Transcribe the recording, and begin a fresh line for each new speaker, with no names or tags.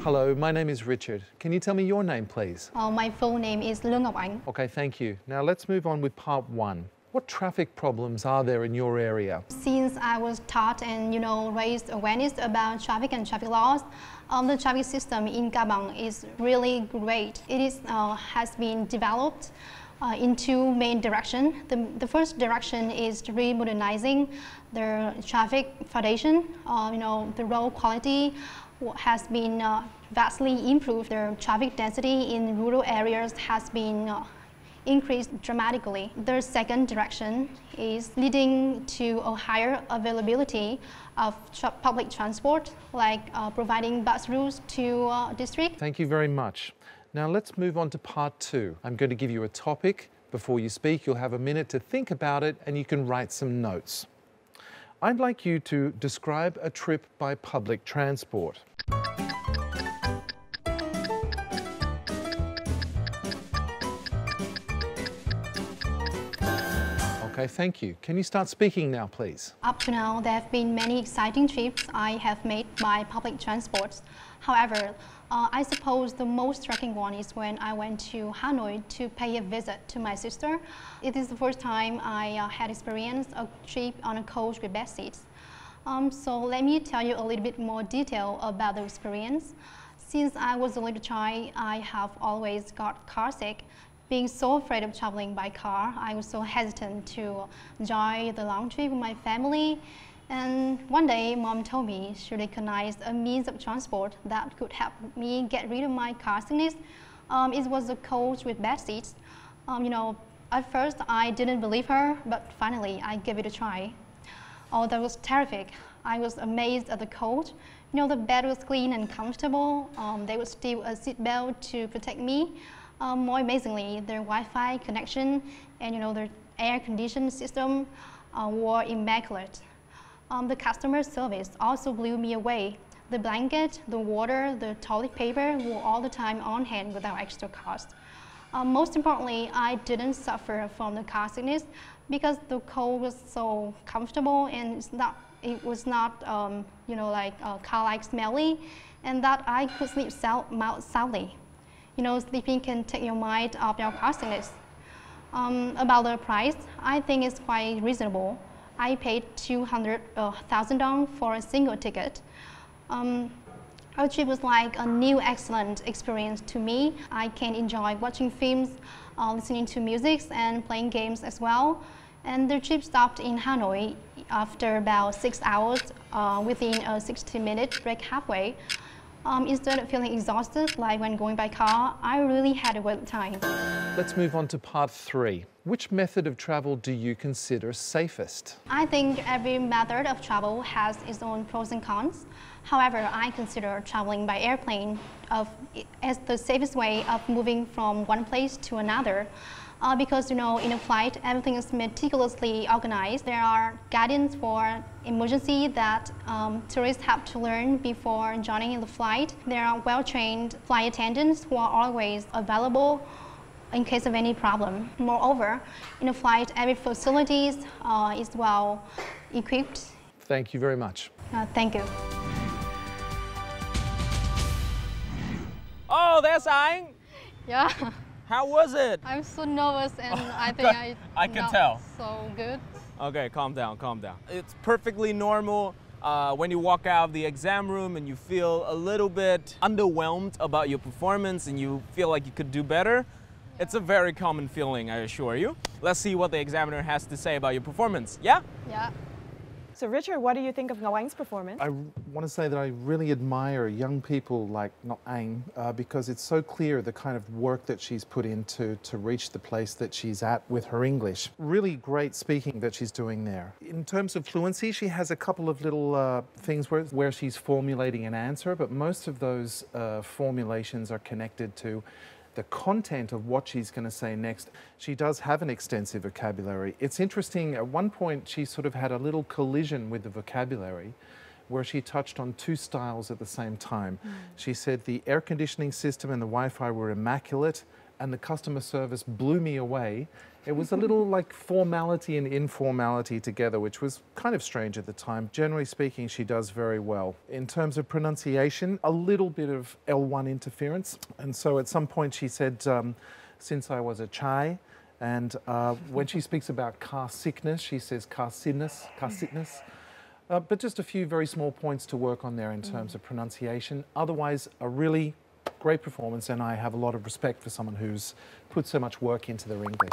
Hello, my name is Richard. Can you tell me your name, please?
My full name is Luong.
Okay, thank you. Now let's move on with part 1. What traffic problems are there in your area?
Since I was taught and raised awareness about traffic and traffic laws, the traffic system in Gabon is really great. It has been developed in two main directions. The first direction is remodernizing the traffic foundation. The road quality has been vastly improved. The traffic density in rural areas has been increased dramatically. The second direction is leading to a higher availability of public transport, like providing bus routes to districts.
Thank you very much. Now let's move on to part 2. I'm going to give you a topic. Before you speak, you'll have a minute to think about it and you can write some notes. I'd like you to describe a trip by public transport. Okay, thank you. Can you start speaking now, please?
Up to now, there have been many exciting trips I have made by public transports. However, I suppose the most striking one is when I went to Hanoi to pay a visit to my sister. It is the first time I had experienced a trip on a coach with bed seats. So let me tell you a little bit more detail about the experience. Since I was a little child, I have always got car sick. Being so afraid of traveling by car, I was so hesitant to enjoy the long trip with my family. And one day, Mom told me she recognized a means of transport that could help me get rid of my car sickness. It was a coach with bed seats. At first I didn't believe her, but finally I gave it a try. Oh, that was terrific. I was amazed at the coach. The bed was clean and comfortable. There was still a seat belt to protect me. More amazingly, their Wi-Fi connection and their air conditioning system were immaculate. The customer service also blew me away. The blanket, the water, the toilet paper were all the time on hand without extra cost. Most importantly, I didn't suffer from the car sickness because the coach was so comfortable and it was not car-like smelly, and that I could sleep soundly. Sleeping can take your mind off your car sickness. About the price, I think it's quite reasonable. I paid 200,000 dong for a single ticket. Our trip was like a new excellent experience to me. I can enjoy watching films, listening to music and playing games as well. And the trip stopped in Hanoi after about 6 hours within a 60-minute break halfway. Instead of feeling exhausted like when going by car, I really had a great time.
Let's move on to part 3. Which method of travel do you consider safest?
I think every method of travel has its own pros and cons. However, I consider traveling by airplane as the safest way of moving from one place to another. Because in a flight, everything is meticulously organized. There are guidance for emergency that tourists have to learn before joining the flight. There are well-trained flight attendants who are always available in case of any problem. Moreover, in a flight, every facility is well equipped.
Thank you very much.
Thank you.
Oh, there's Anh.
Yeah.
How was it?
I'm so nervous and I think
I can tell.
So good.
Okay, calm down, calm down. It's perfectly normal when you walk out of the exam room and you feel a little bit underwhelmed about your performance and you feel like you could do better. It's a very common feeling, I assure you. Let's see what the examiner has to say about your performance. Yeah?
Yeah.
So Richard, what do you think of Ngoc's performance?
I want to say that I really admire young people like Ngoc because it's so clear the kind of work that she's put into to reach the place that she's at with her English. Really great speaking that she's doing there. In terms of fluency, she has a couple of little things where she's formulating an answer, but most of those formulations are connected to the content of what she's going to say next. She does have an extensive vocabulary. It's interesting, at one point she sort of had a little collision with the vocabulary where she touched on two styles at the same time. She said the air conditioning system and the Wi-Fi were immaculate and the customer service blew me away. It was a little like formality and informality together, which was kind of strange at the time. Generally speaking, she does very well. In terms of pronunciation, a little bit of L1 interference. And so at some point she said, since I was a chai, and when she speaks about car sickness, she says car sickness. But just a few very small points to work on there in terms of pronunciation. Otherwise, a really great performance, and I have a lot of respect for someone who's put so much work into their English.